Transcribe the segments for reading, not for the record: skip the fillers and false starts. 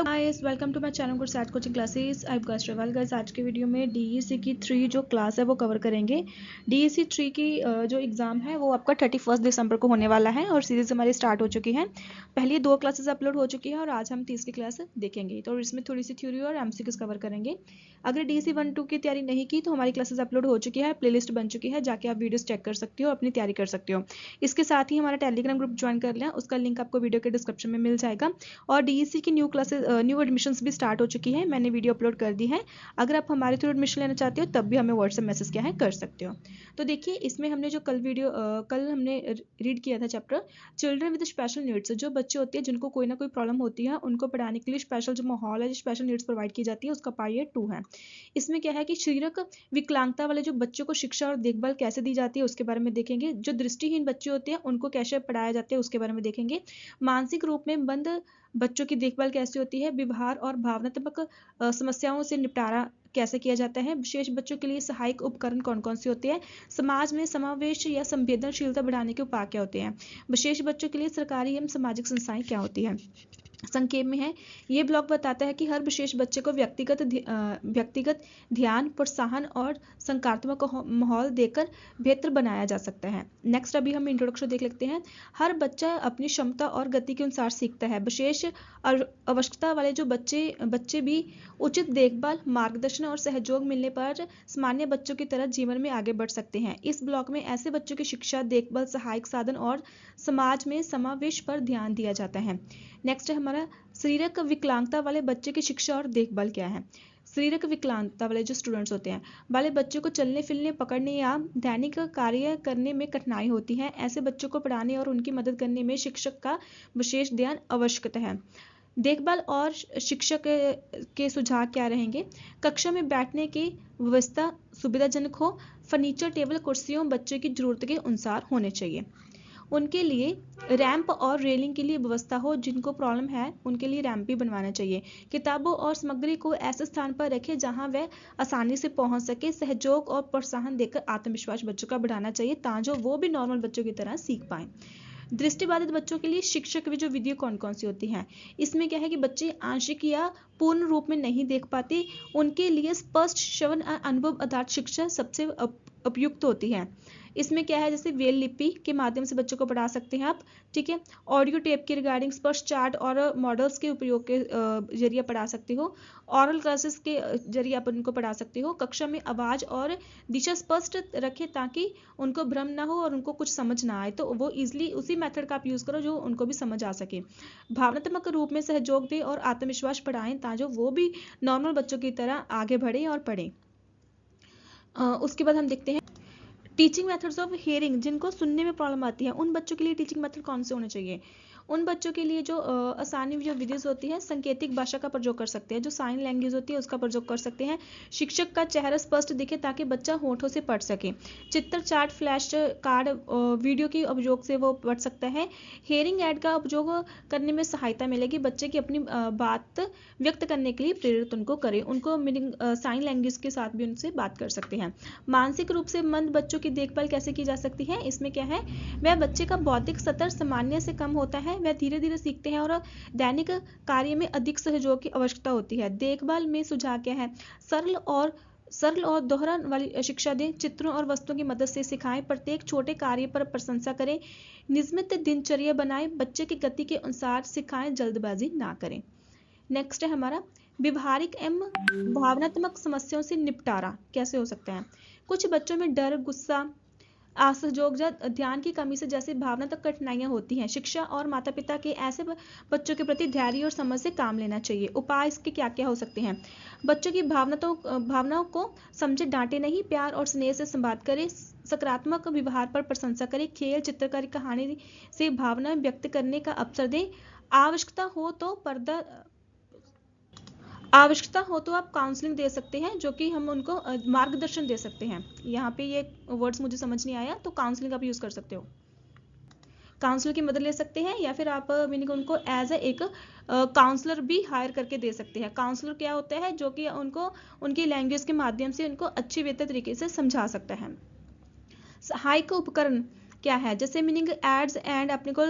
Guys, welcome to my channel good sat coaching classes. I am guys guys आज के video में DEC की 3 जो क्लास है वो कवर करेंगे। डीईसी 3 की जो एग्ज़ाम है वो आपका 31 दिसंबर को होने वाला है और सीरीज हमारी स्टार्ट हो चुकी है। पहली 2 क्लासेस अपलोड हो चुकी है और आज हम तीसरी क्लास देखेंगे। तो इसमें थोड़ी सी थ्योरी और एमसीक्यूज कवर करेंगे। अगर डीईसी 1-2 की तैयारी नहीं की तो हमारी क्लासेस अपलोड हो चुकी है, प्लेलिस्ट बन चुकी है, जाके आप वीडियोस चेक कर सकते हो, अपनी तैयारी कर सकते हो। इसके साथ ही हमारा टेलीग्राम ग्रुप ज्वाइन कर लें, उसका लिंक आपको वीडियो के डिस्क्रिप्शन में मिल जाएगा। और डीईसी की न्यू एडमिशन्स भी स्टार्ट हो चुकी है, मैंने वीडियो अपलोड कर दी है। अगर आप हमारे थ्रू एडमिशन लेना चाहते हो तब भी हमें व्हाट्सएप मैसेज क्या है कर सकते हो। तो देखिए, इसमें हमने जो कल हमने रीड किया था chapter children with special needs. जो बच्चे होते हैं जिनको कोई ना कोई प्रॉब्लम होती है, उनको पढ़ाने के लिए स्पेशल जो माहौल है, जो स्पेशल नीड्स प्रोवाइड की जाती है, उसका पार्ट ये 2 है। इसमें क्या है कि शारीरिक विकलांगता वाले जो बच्चों को शिक्षा और देखभाल कैसे दी जाती है उसके बारे में देखेंगे। जो दृष्टिहीन बच्चे होते हैं उनको कैसे पढ़ाया जाता है उसके बारे में देखेंगे। मानसिक रूप में बंद बच्चों की देखभाल कैसे होती है, व्यवहार और भावनात्मक समस्याओं से निपटारा कैसे किया जाता है, विशेष बच्चों के लिए सहायक उपकरण कौन कौन से होते हैं, समाज में समावेश या संवेदनशीलता बढ़ाने के उपाय क्या होते हैं, विशेष बच्चों के लिए सरकारी एवं सामाजिक संस्थाएं क्या होती हैं। संक्षेप में है, ये ब्लॉग बताता है कि हर विशेष बच्चे को व्यक्तिगत ध्यान, प्रोत्साहन और सकारात्मक माहौल देकर बेहतर बनाया जा सकता है। नेक्स्ट अभी हम इंट्रोडक्शन देख लेते हैं। हर बच्चा अपनी क्षमता और गति के अनुसार सीखता है। विशेष आवश्यकता वाले जो बच्चे भी उचित देखभाल, मार्गदर्शन और सहयोग मिलने पर सामान्य बच्चों की तरह जीवन में आगे बढ़ सकते हैं। इस ब्लॉग में ऐसे बच्चों की शिक्षा, देखभाल, सहायक साधन और समाज में समावेश पर ध्यान दिया जाता है। नेक्स्ट है हमारा शारीरिक विकलांगता वाले बच्चे की शिक्षा और देखभाल क्या है। शारीरिक विकलांगता वाले जो स्टूडेंट्स होते हैं वाले बच्चों को चलने फिरने, पकड़ने या दैनिक कार्य करने में कठिनाई होती है। ऐसे बच्चों को पढ़ाने और उनकी मदद करने में शिक्षक का विशेष ध्यान आवश्यक है। देखभाल और शिक्षक के सुझाव क्या रहेंगे। कक्षा में बैठने की व्यवस्था सुविधाजनक हो, फर्नीचर, टेबल, कुर्सियों बच्चों की जरूरत के अनुसार होने चाहिए। उनके लिए रैंप और रेलिंग के लिए व्यवस्था हो, जिनको प्रॉब्लम है उनके लिए रैंप भी बनवाना चाहिए। किताबों और सामग्री को ऐसे स्थान पर रखें जहां वह आसानी से पहुंच सके। सहयोग और प्रोत्साहन देकर आत्मविश्वास बच्चों का बढ़ाना चाहिए ताकि वो भी नॉर्मल बच्चों की तरह सीख पाएं। दृष्टिबाधित बच्चों के लिए शिक्षक की जो विधियां कौन कौन सी होती हैं। इसमें क्या है कि बच्चे आंशिक या पूर्ण रूप में नहीं देख पाते, उनके लिए स्पष्ट श्रवण अनुभव आधारित शिक्षा सबसे उपयुक्त होती है। इसमें क्या है, जैसे वेल लिपि के माध्यम से बच्चों को पढ़ा सकते हैं आप, ठीक है। ऑडियो टेप के रिगार्डिंग स्पष्ट चार्ट और मॉडल्स के उपयोग के जरिए पढ़ा सकते हो। ऑरल क्लासेस के जरिए आप उनको पढ़ा सकते हो। कक्षा में आवाज और दिशा स्पष्ट रखें ताकि उनको भ्रम ना हो और उनको कुछ समझ ना आए, तो वो इजिली उसी मेथड का आप यूज करो जो उनको भी समझ आ सके। भावनात्मक रूप में सहयोग दें और आत्मविश्वास बढ़ाएं ताकि वो भी नॉर्मल बच्चों की तरह आगे बढ़े और पढ़ें। उसके बाद हम देखते हैं टीचिंग मेथड्स ऑफ हियरिंग। जिनको सुनने में प्रॉब्लम आती है उन बच्चों के लिए टीचिंग मेथड कौन से होने चाहिए। उन बच्चों के लिए जो आसानी जो विधिज होती है, सांकेतिक भाषा का प्रयोग कर सकते हैं, जो साइन लैंग्वेज होती है उसका प्रयोग कर सकते हैं। शिक्षक का चेहरा स्पष्ट दिखे ताकि बच्चा होठों से पढ़ सके। चित्र, चार्ट, फ्लैश कार्ड, वीडियो के उपयोग से वो पढ़ सकता है। हेयरिंग ऐड का उपयोग करने में सहायता मिलेगी, बच्चे की अपनी बात व्यक्त करने के लिए प्रेरित उनको करे। उनको मीनिंग साइन लैंग्वेज के साथ भी उनसे बात कर सकते हैं। मानसिक रूप से मंद बच्चों की देखभाल कैसे की जा सकती है। इसमें क्या है, वह बच्चे का बौद्धिक स्तर सामान्य से कम होता है, वह धीरे धीरे सीखते हैं और दैनिक कार्य में अधिक सहयोग की आवश्यकता होती है। देखभाल में सुझाव क्या है, सरल और दोहराने वाली शिक्षा दें, चित्रों और वस्तुओं की मदद से सिखाएं, प्रत्येक छोटे कार्य पर प्रशंसा करें, नियमित दिनचर्या बनाएं, बच्चे की गति के अनुसार सिखाएं, जल्दबाजी ना करें। नेक्स्ट है हमारा व्यवहारिक एवं भावनात्मक समस्याओं से निपटारा कैसे हो सकता है। कुछ बच्चों में डर, गुस्सा, असहयोग या ध्यान की कमी से जैसे भावनात्मक कठिनाइयां होती हैं। शिक्षा और माता पिता के ऐसे बच्चों के प्रति धैर्य और समझ से काम लेना चाहिए। उपाय इसके क्या क्या हो सकते हैं। बच्चों की भावनाओं को समझे, डांटे नहीं, प्यार और स्नेह से संवाद करें, सकारात्मक व्यवहार पर प्रशंसा करें, खेल, चित्रकारी, कहानी से भावना व्यक्त करने का अवसर दें। आवश्यकता हो तो आप काउंसलिंग दे सकते हैं, जो कि हम उनको मार्गदर्शन दे सकते हैं। यहाँ पे ये वर्ड्स मुझे समझ नहीं आया तो काउंसलिंग आप यूज कर सकते हो, काउंसलर की मदद ले सकते हैं, या फिर आप मीनिंग उनको एज एक काउंसलर भी हायर करके दे सकते हैं। काउंसलर क्या होता है, जो कि उनको उनकी लैंग्वेज के माध्यम से उनको अच्छी बेहतर तरीके से समझा सकता है। सहायक उपकरण क्या है, जैसे मीनिंग एड्स एंड अपने को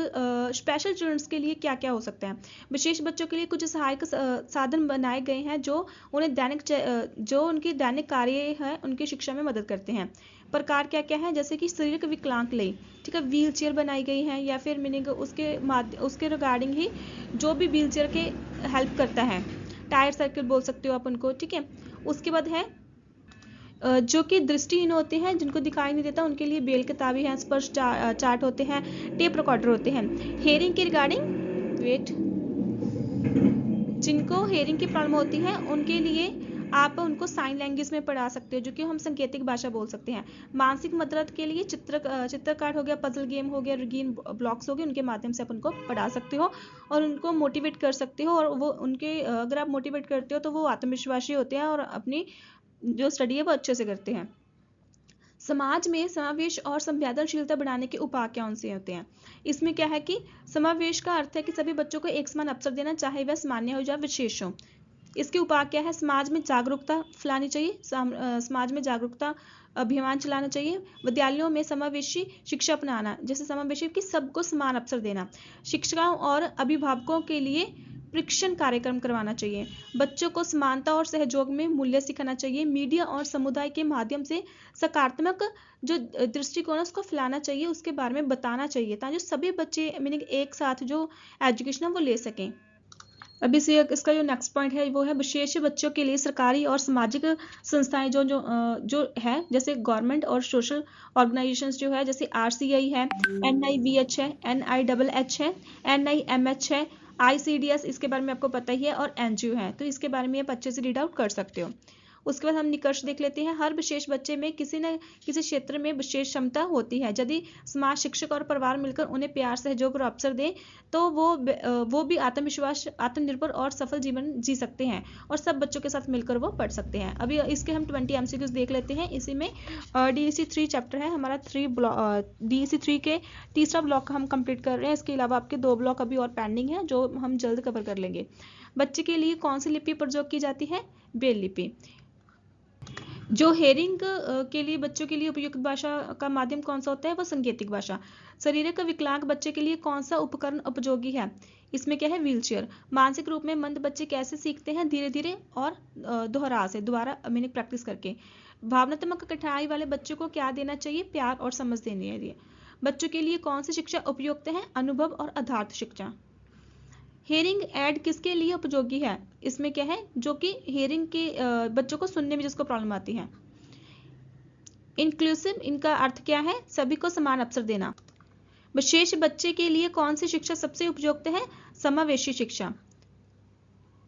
स्पेशल चिल्ड्रंस के लिए क्या क्या हो सकता है। विशेष बच्चों के लिए कुछ सहायक साधन बनाए गए हैं जो उन्हें जो उनकी दैनिक कार्य है उनकी शिक्षा में मदद करते हैं। प्रकार क्या क्या है, जैसे कि शारीरिक विकलांग लिए, ठीक है, व्हील चेयर बनाई गई है, या फिर मीनिंग उसके रिगार्डिंग ही जो भी व्हील चेयर के हेल्प करता है, टायर सर्किल बोल सकते हो आप उनको, ठीक है। उसके बाद है जो कि दृष्टिहीन होते हैं, जिनको दिखाई नहीं देता, उनके लिए बेल किताबी है, स्पर्श चार्ट होते हैं, टेप रिकॉर्डर होते हैं। हेयरिंग के रिगार्डिंग जिनको हेयरिंग की प्रॉब्लम होती है उनके लिए आप उनको साइन लैंग्वेज में पढ़ा सकते हो, जो कि हम सांकेतिक भाषा बोल सकते हैं। मानसिक मदद के लिए चित्र कार्ड हो गया, पजल गेम हो गया, रंगीन ब्लॉक्स हो गए, उनके माध्यम से आप उनको पढ़ा सकते हो और उनको मोटिवेट कर सकते हो। और वो उनके अगर आप मोटिवेट करते हो तो वो आत्मविश्वासी होते हैं और अपनी जो स्टडी है वो अच्छे से करते हैं। समाज में समावेश और संवेदनशीलता बढ़ाने के उपाय कौन से होते हैं। इसमें क्या है कि समावेश का अर्थ है कि सभी बच्चों को एक समान अवसर देना, चाहे वह सामान्य हो या विशेष हो। इसके उपाय क्या है, समाज में जागरूकता फैलानी चाहिए, समाज में जागरूकता अभियान चलाना चाहिए, विद्यालयों में समावेशी शिक्षा अपनाना, जैसे समावेशी कि सबको समान अवसर देना, शिक्षकों और अभिभावकों के लिए प्रशिक्षण कार्यक्रम करवाना चाहिए, बच्चों को समानता और सहयोग में मूल्य सिखाना चाहिए, मीडिया और समुदाय के माध्यम से सकारात्मक जो दृष्टिकोण है उसको फैलाना चाहिए, उसके बारे में बताना चाहिए, ताकि सभी बच्चे मीनिंग एक साथ जो एजुकेशन है वो ले सकें। अभी से इसका जो नेक्स्ट पॉइंट है वो है विशेष बच्चों के लिए सरकारी और सामाजिक संस्थाएं जो है, जैसे गवर्नमेंट और सोशल ऑर्गेनाइजेशंस जो है, जैसे RCI है, NIVH है, NIHH है, NIMH है, ICDS, इसके बारे में आपको पता ही है, और NGO है, तो इसके बारे में आप अच्छे से रीड आउट कर सकते हो। उसके बाद हम निष्कर्ष देख लेते हैं। हर विशेष बच्चे में किसी न किसी क्षेत्र में विशेष क्षमता होती है। यदि समाज, शिक्षक और परिवार मिलकर उन्हें प्यार, सहयोग और अवसर दें तो वो भी आत्मविश्वास, आत्मनिर्भर और सफल जीवन जी सकते हैं और सब बच्चों के साथ मिलकर वो पढ़ सकते हैं। अभी इसके हम 20 MCQs देख लेते हैं। इसी में DEC 3 चैप्टर है हमारा, DEC 3 के तीसरा ब्लॉक हम कंप्लीट कर रहे हैं। इसके अलावा आपके 2 ब्लॉक अभी और पेंडिंग है जो हम जल्द कवर कर लेंगे। बच्चे के लिए कौन सी लिपि प्रयोग की जाती है? ब्रेल लिपि। जो हेयरिंग के लिए बच्चों के लिए उपयुक्त भाषा का माध्यम कौन सा होता है? वो सांकेतिक भाषा। शारीरिक विकलांग बच्चे के लिए कौन सा उपकरण उपयोगी है? इसमें क्या है? व्हीलचेयर। मानसिक रूप में मंद बच्चे कैसे सीखते हैं? धीरे धीरे और दोबारा मीनिंग प्रैक्टिस करके। भावनात्मक कठिनाई वाले बच्चों को क्या देना चाहिए? प्यार और समझ देनी चाहिए। बच्चों के लिए कौन सी शिक्षा उपयुक्त है? अनुभव और आधारित शिक्षा। हेयरिंग एड किसके लिए उपयोगी है? इसमें क्या है? जो कि हेयरिंग के बच्चों को सुनने में जिसको प्रॉब्लम आती है। इंक्लूसिव, इनका अर्थ क्या है? सभी को समान अवसर देना। विशेष बच्चे के लिए कौन सी शिक्षा सबसे उपयुक्त है? समावेशी शिक्षा।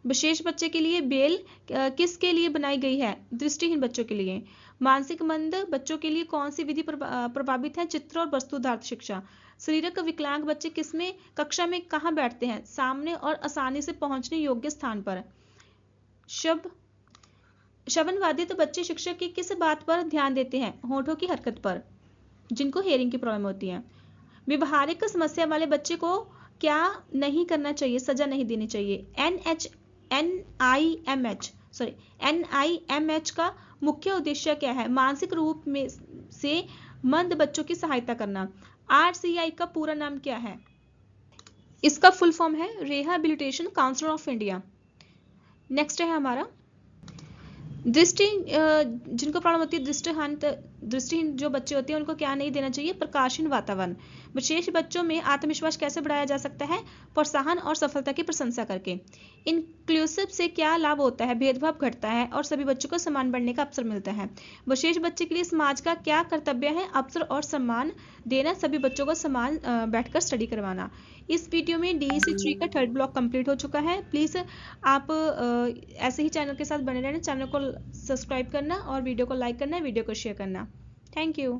विशेष बच्चे के लिए बेल किसके लिए बनाई गई है? दृष्टिहीन बच्चों के लिए। मानसिक मंद बच्चों के लिए कौन सी विधि प्रभावित है? चित्र और वस्तुआधारित शिक्षा। शारीरिक विकलांग बच्चे किसमें कक्षा में कहाँ बैठते हैं? सामने और आसानी से पहुंचने योग्य स्थान पर। श्रवणबाधित बच्चे शिक्षक की किस बात पर ध्यान देते हैं? होठों की हरकत पर, जिनको हेयरिंग की प्रॉब्लम होती है। व्यवहारिक समस्या वाले बच्चे को क्या नहीं करना चाहिए? सजा नहीं देनी चाहिए। NIMH का मुख्य उद्देश्य क्या है? मानसिक रूप में से मंद बच्चों की सहायता करना। RCI का पूरा नाम क्या है? इसका फुल फॉर्म है rehabilitation council of India. Next है हमारा जिनको प्रॉब्लम होती है, दृष्टिहीन जो बच्चे होते हैं उनको क्या नहीं देना चाहिए? प्रकाशहीन वातावरण। विशेष बच्चों में आत्मविश्वास कैसे बढ़ाया जा सकता है? प्रोत्साहन और सफलता की प्रशंसा करके। इंक्लूसिव से क्या लाभ होता है? भेदभाव घटता है और सभी बच्चों को समान बढ़ने का अवसर मिलता है। विशेष बच्चे के लिए समाज का क्या कर्तव्य है? अवसर और सम्मान देना, सभी बच्चों को समान बैठकर स्टडी करवाना। इस वीडियो में DEC 3 का 3rd ब्लॉक कंप्लीट हो चुका है। प्लीज़ आप ऐसे ही चैनल के साथ बने रहना, चैनल को सब्सक्राइब करना और वीडियो को लाइक करना, वीडियो को शेयर करना। Thank you.